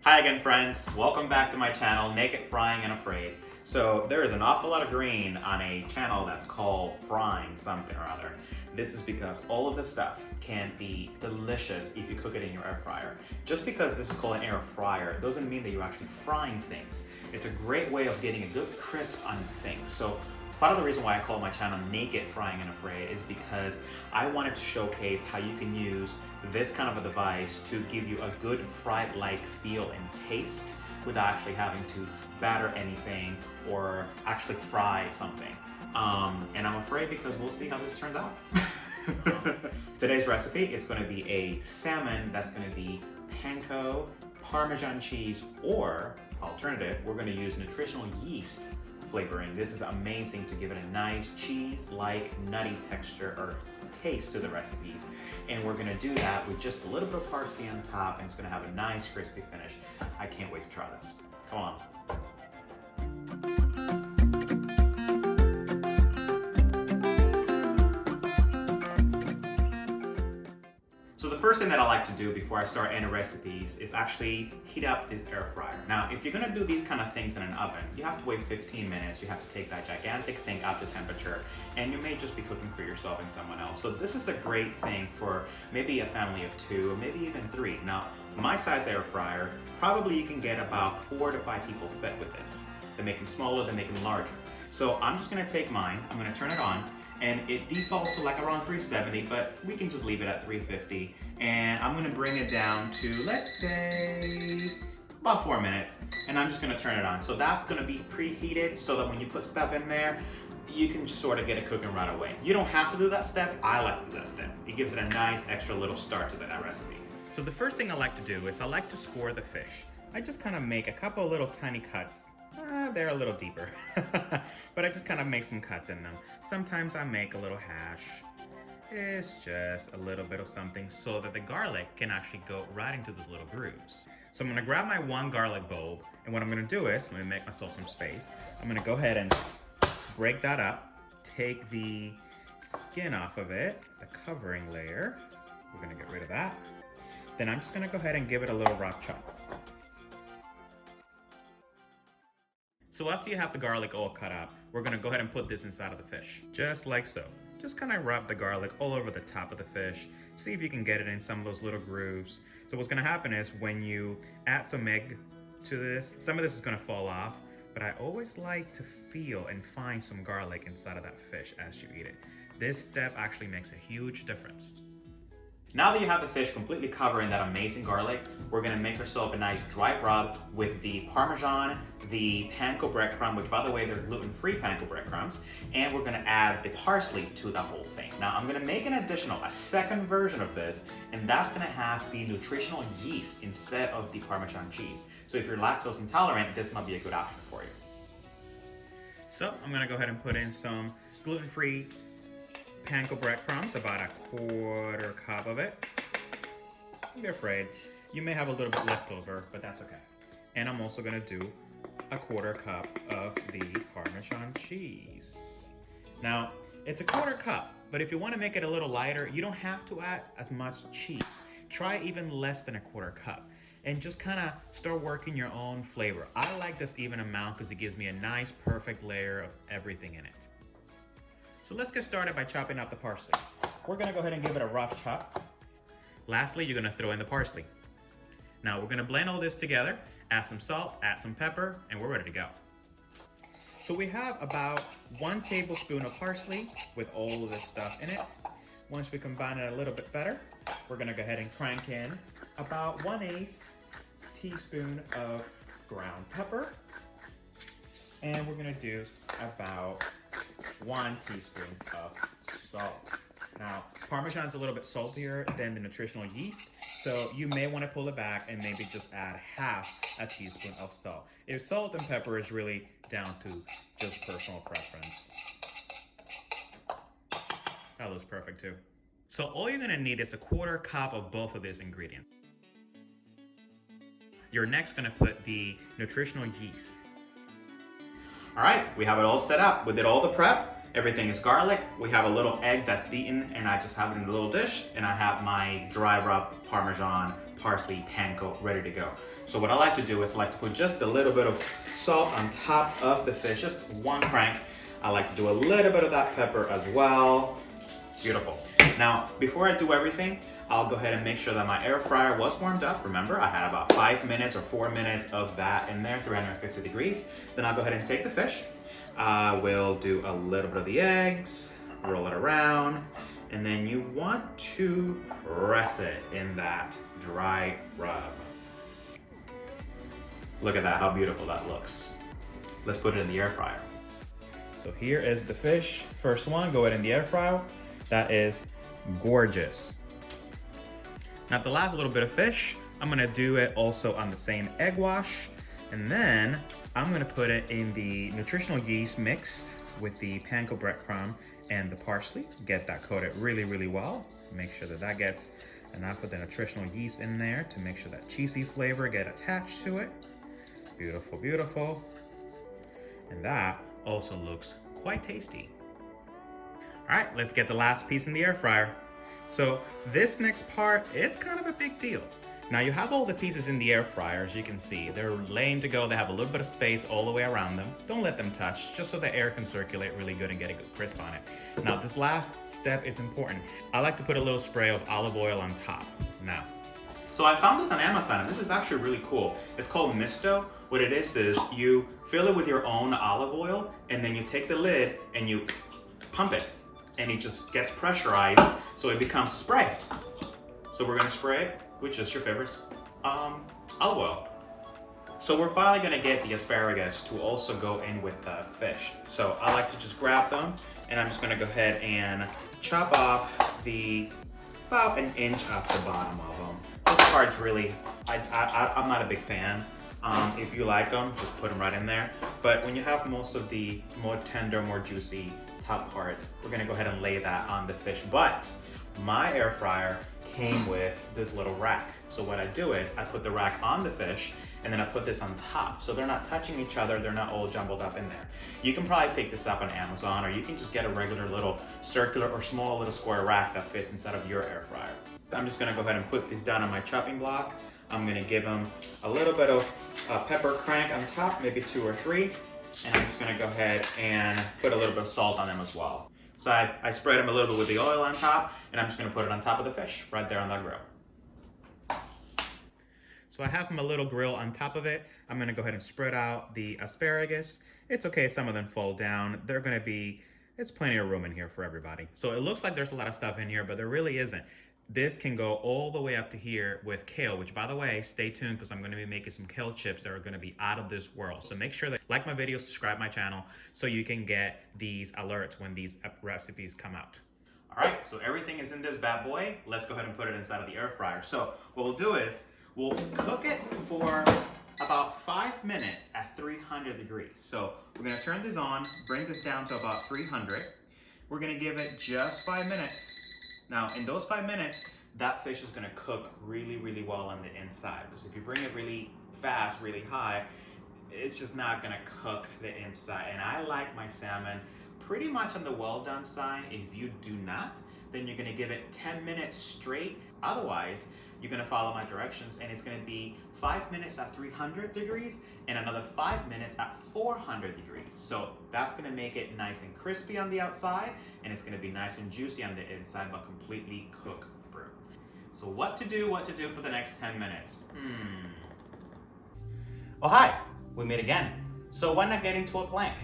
Hi again, friends. Welcome back to my channel, Naked Frying and Afraid. So there is an awful lot of green on a channel that's called Frying something or other. This is because all of this stuff can be delicious if you cook it in your air fryer. Just because this is called an air fryer doesn't mean that you're actually frying things. It's a great way of getting a good crisp on things. So part of the reason why I call my channel Naked Frying and Afraid is because I wanted to showcase how you can use this kind of a device to give you a good fried-like feel and taste without actually having to batter anything or actually fry something. And I'm afraid because we'll see how this turns out. Today's recipe, it's going to be a salmon that's going to be panko, Parmesan cheese, or alternative, we're going to use nutritional yeast flavoring. This is amazing to give it a nice cheese-like nutty texture or taste to the recipes. And we're gonna do that with just a little bit of parsley on top, and it's gonna have a nice crispy finish. I can't wait to try this. Come on. So the first thing that I like to do before I start any recipes is actually heat up this air fryer. Now, if you're gonna do these kind of things in an oven, you have to wait 15 minutes. You have to take that gigantic thing up to temperature, and you may just be cooking for yourself and someone else. So this is a great thing for maybe a family of 2 or maybe even 3. Now, my size air fryer, probably you can get about 4 to 5 people fit with this. They make them smaller, they make them larger. So I'm just gonna take mine, I'm gonna turn it on, and it defaults to like around 370, but we can just leave it at 350. And I'm gonna bring it down to, let's say, about 4 minutes, and I'm just gonna turn it on. So that's gonna be preheated so that when you put stuff in there, you can just sort of get it cooking right away. You don't have to do that step, I like to do that step. It gives it a nice extra little start to that recipe. So the first thing I like to do is I like to score the fish. I just kind of make a couple of little tiny cuts. They're a little deeper, but I just kind of make some cuts in them. Sometimes I make a little hash. It's just a little bit of something so that the garlic can actually go right into those little grooves. So I'm gonna grab my 1 garlic bulb, and what I'm gonna do is, let me make myself some space. I'm gonna go ahead and break that up, take the skin off of it, the covering layer. We're gonna get rid of that. Then I'm just gonna go ahead and give it a little rough chop. So after you have the garlic all cut up, we're gonna go ahead and put this inside of the fish, just like so. Just kind of rub the garlic all over the top of the fish. See if you can get it in some of those little grooves. So what's gonna happen is when you add some egg to this, some of this is gonna fall off, but I always like to feel and find some garlic inside of that fish as you eat it. This step actually makes a huge difference. Now that you have the fish completely covered in that amazing garlic, we're gonna make ourselves a nice dry rub with the Parmesan, the Panko breadcrumb, which by the way, they're gluten-free Panko breadcrumbs, and we're gonna add the parsley to the whole thing. Now I'm gonna make an additional, a second version of this, and that's gonna have the nutritional yeast instead of the Parmesan cheese. So if you're lactose intolerant, this might be a good option for you. So I'm gonna go ahead and put in some gluten-free Panko breadcrumbs, about a 1/4 cup of it. Don't be afraid. You may have a little bit left over, but that's okay. And I'm also gonna do a 1/4 cup of the Parmesan cheese. Now, it's a 1/4 cup, but if you wanna make it a little lighter, you don't have to add as much cheese. Try even less than a 1/4 cup. And just kind of start working your own flavor. I like this even amount because it gives me a nice, perfect layer of everything in it. So let's get started by chopping up the parsley. We're gonna go ahead and give it a rough chop. Lastly, you're gonna throw in the parsley. Now we're gonna blend all this together, add some salt, add some pepper, and we're ready to go. So we have about 1 tablespoon of parsley with all of this stuff in it. Once we combine it a little bit better, we're gonna go ahead and crank in about 1/8 teaspoon of ground pepper. And we're gonna do about 1 teaspoon of salt. Now, Parmesan's a little bit saltier than the nutritional yeast, so you may want to pull it back and maybe just add 1/2 a teaspoon of salt. If salt and pepper is really down to just personal preference. That looks perfect too. So all you're gonna need is a 1/4 cup of both of these ingredients. You're next gonna put the nutritional yeast. All right, we have it all set up. We did all the prep. Everything is garlic. We have a little egg that's beaten and I just have it in a little dish, and I have my dry rub Parmesan, parsley, panko ready to go. So what I like to do is I like to put just a little bit of salt on top of the fish, just one crank. I like to do a little bit of that pepper as well. Beautiful. Now, before I do everything, I'll go ahead and make sure that my air fryer was warmed up. Remember, I had about 5 minutes or 4 minutes of that in there, 350 degrees. Then I'll go ahead and take the fish. We'll do a little bit of the eggs, roll it around, and then you want to press it in that dry rub. Look at that, how beautiful that looks. Let's put it in the air fryer. So here is the fish. First one, go ahead in the air fryer. That is gorgeous. Now the last little bit of fish, I'm gonna do it also on the same egg wash, and then I'm gonna put it in the nutritional yeast mixed with the panko breadcrumb and the parsley. Get that coated really, really well. Make sure that that gets enough of the nutritional yeast in there to make sure that cheesy flavor get attached to it. Beautiful, beautiful. And that also looks quite tasty. All right, let's get the last piece in the air fryer. So this next part, it's kind of a big deal. Now you have all the pieces in the air fryer, as you can see. They're laying to go, they have a little bit of space all the way around them. Don't let them touch, just so the air can circulate really good and get a good crisp on it. Now this last step is important. I like to put a little spray of olive oil on top. Now, so I found this on Amazon, and this is actually really cool. It's called Misto. What it is you fill it with your own olive oil, and then you take the lid and you pump it, and it just gets pressurized, so it becomes spray. So we're gonna spray it with just your favorite olive oil. So we're finally gonna get the asparagus to also go in with the fish. So I like to just grab them, and I'm just gonna go ahead and chop off about an inch off the bottom of them. This part's really, I'm not a big fan. If you like them, just put them right in there. But when you have most of the more tender, more juicy top part, we're gonna go ahead and lay that on the fish. But my air fryer came with this little rack. So what I do is I put the rack on the fish, and then I put this on top. So they're not touching each other, they're not all jumbled up in there. You can probably pick this up on Amazon, or you can just get a regular little circular or small little square rack that fits inside of your air fryer. I'm just gonna go ahead and put these down on my chopping block. I'm gonna give them a little bit of pepper crank on top, maybe 2 or 3. And I'm just gonna go ahead and put a little bit of salt on them as well. So I spread them a little bit with the oil on top, and I'm just gonna put it on top of the fish, right there on that grill. So I have them a little grill on top of it. I'm gonna go ahead and spread out the asparagus. It's okay, some of them fall down. It's plenty of room in here for everybody. So it looks like there's a lot of stuff in here, but there really isn't. This can go all the way up to here with kale, which, by the way, stay tuned because I'm going to be making some kale chips that are going to be out of this world. So make sure that like my video, subscribe my channel so you can get these alerts when these recipes come out. All right, so everything is in this bad boy. Let's go ahead and put it inside of the air fryer. So what we'll do is we'll cook it for about 5 minutes at 300 degrees. So we're going to turn this on, bring this down to about 300. We're going to give it just 5 minutes. Now, in those 5 minutes, that fish is gonna cook really, really well on the inside. Because if you bring it really fast, really high, it's just not gonna cook the inside. And I like my salmon pretty much on the well done side. If you do not, then you're gonna give it 10 minutes straight. Otherwise, you're gonna follow my directions, and it's gonna be 5 minutes at 300 degrees and another 5 minutes at 400 degrees. So that's gonna make it nice and crispy on the outside, and it's gonna be nice and juicy on the inside, but completely cook through. So what to do for the next 10 minutes? Oh, hi, we meet again. So why not get into a plank?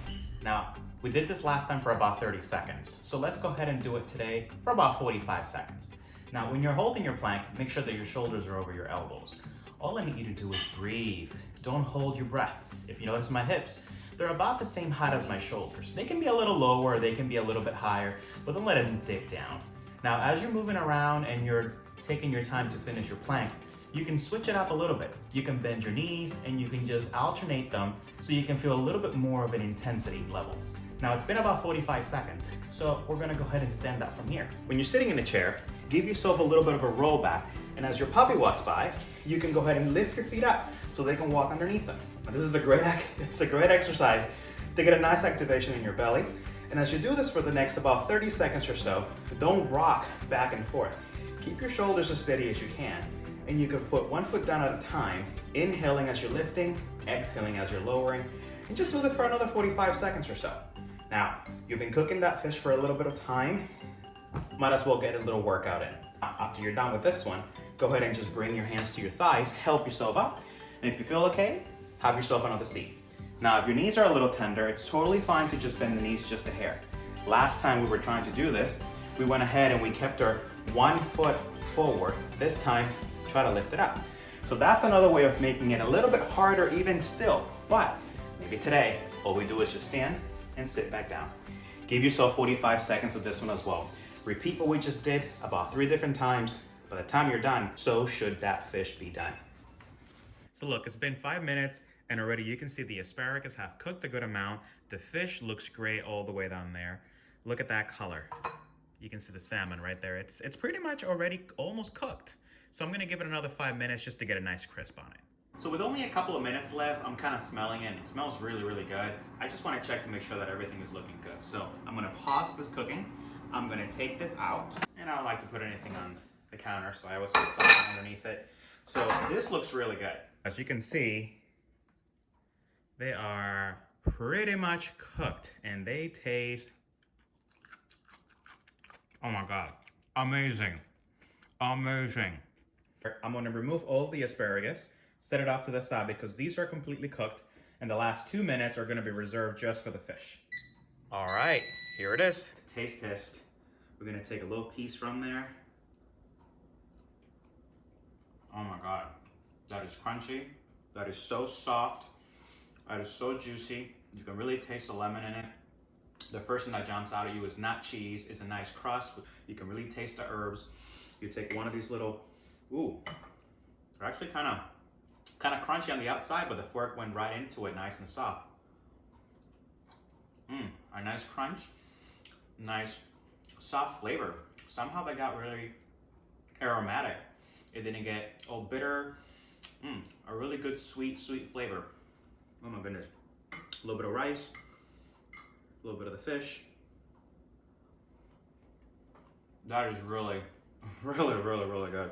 Now, we did this last time for about 30 seconds. So let's go ahead and do it today for about 45 seconds. Now, when you're holding your plank, make sure that your shoulders are over your elbows. All I need you to do is breathe. Don't hold your breath. If you notice my hips, they're about the same height as my shoulders. They can be a little lower, they can be a little bit higher, but don't let them dip down. Now, as you're moving around and you're taking your time to finish your plank, you can switch it up a little bit. You can bend your knees and you can just alternate them so you can feel a little bit more of an intensity level. Now, it's been about 45 seconds, so we're gonna go ahead and stand up from here. When you're sitting in the chair, give yourself a little bit of a roll back, and as your puppy walks by, you can go ahead and lift your feet up so they can walk underneath them. Now, this is a great exercise to get a nice activation in your belly, And as you do this for the next about 30 seconds or so, don't rock back and forth. Keep your shoulders as steady as you can, and you can put one foot down at a time, inhaling as you're lifting, exhaling as you're lowering, and just do this for another 45 seconds or so. Now, you've been cooking that fish for a little bit of time, might as well get a little workout in. After you're done with this one, go ahead and just bring your hands to your thighs, help yourself up, and if you feel okay, have yourself another seat. Now, if your knees are a little tender, it's totally fine to just bend the knees just a hair. Last time we were trying to do this, we went ahead and we kept our 1 foot forward. This time, try to lift it up. So that's another way of making it a little bit harder even still, but maybe today, all we do is just stand and sit back down. Give yourself 45 seconds of this one as well. Repeat what we just did about 3 different times. By the time you're done, so should that fish be done. So look, it's been 5 minutes and already you can see the asparagus have cooked a good amount. The fish looks great all the way down there. Look at that color. You can see the salmon right there. It's pretty much already almost cooked. So I'm gonna give it another 5 minutes just to get a nice crisp on it. So with only a couple of minutes left, I'm kind of smelling it. It smells really, really good. I just want to check to make sure that everything is looking good. So I'm gonna pause this cooking. I'm gonna take this out, and I don't like to put anything on the counter, so I always put something underneath it. So this looks really good. As you can see, they are pretty much cooked, and they taste, oh my God, amazing, amazing. I'm gonna remove all the asparagus, set it off to the side because these are completely cooked, and the last 2 minutes are gonna be reserved just for the fish. All right, here it is. Taste test. We're gonna take a little piece from there. Oh my God, that is crunchy. That is so soft. That is so juicy. You can really taste the lemon in it. The first thing that jumps out at you is not cheese, it's a nice crust. You can really taste the herbs. You take one of these little, ooh, they're actually kind of crunchy on the outside, but the fork went right into it, nice and soft. A nice crunch, nice soft flavor. Somehow they got really aromatic. It didn't get all bitter. A really good sweet flavor. Oh my goodness. A little bit of rice, a little bit of the fish. That is really, really good.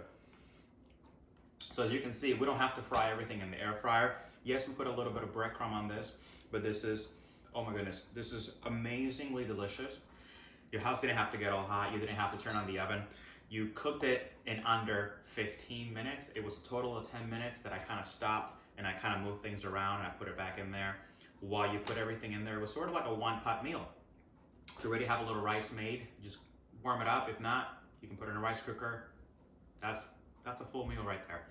So as you can see, we don't have to fry everything in the air fryer. Yes, we put a little bit of breadcrumb on this, but this is, oh my goodness, this is amazingly delicious. Your house didn't have to get all hot. You didn't have to turn on the oven. You cooked it in under 15 minutes. It was a total of 10 minutes that I kind of stopped and I kind of moved things around and I put it back in there. While you put everything in there, it was sort of like a one-pot meal. You already have a little rice made, just warm it up. If not, you can put it in a rice cooker. That's a full meal right there.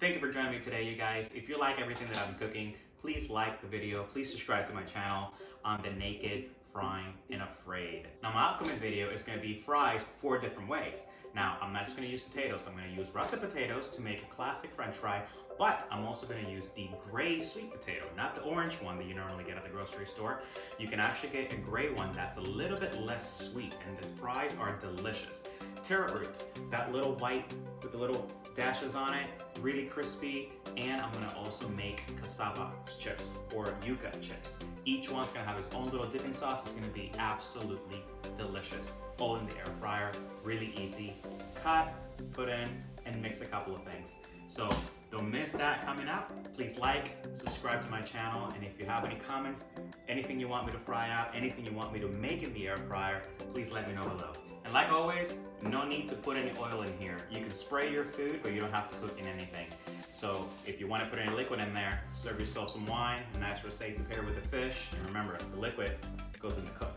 Thank you for joining me today, you guys. If you like everything that I've been cooking, please like the video. Please subscribe to my channel on the naked, frying, and afraid. Now my upcoming video is going to be fries 4 different ways. Now, I'm not just going to use potatoes. I'm going to use russet potatoes to make a classic French fry, but I'm also going to use the gray sweet potato, not the orange one that you normally get at the grocery store. You can actually get a gray one that's a little bit less sweet, and the fries are delicious. Carrot root, that little white with the little dashes on it, really crispy, and I'm going to also make cassava chips or yuca chips. Each one's going to have its own little dipping sauce. It's going to be absolutely delicious. All in the air fryer, really easy. Cut, put in, and mix a couple of things. So don't miss that coming up. Please like, subscribe to my channel, and if you have any comments, anything you want me to fry out, anything you want me to make in the air fryer, please let me know below. And like always, no need to put any oil in here. You can spray your food, but you don't have to cook in anything. So if you want to put any liquid in there, serve yourself some wine, a nice rosé to pair with the fish, and remember, the liquid goes in the cook.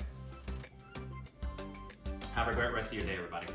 Have a great rest of your day, everybody.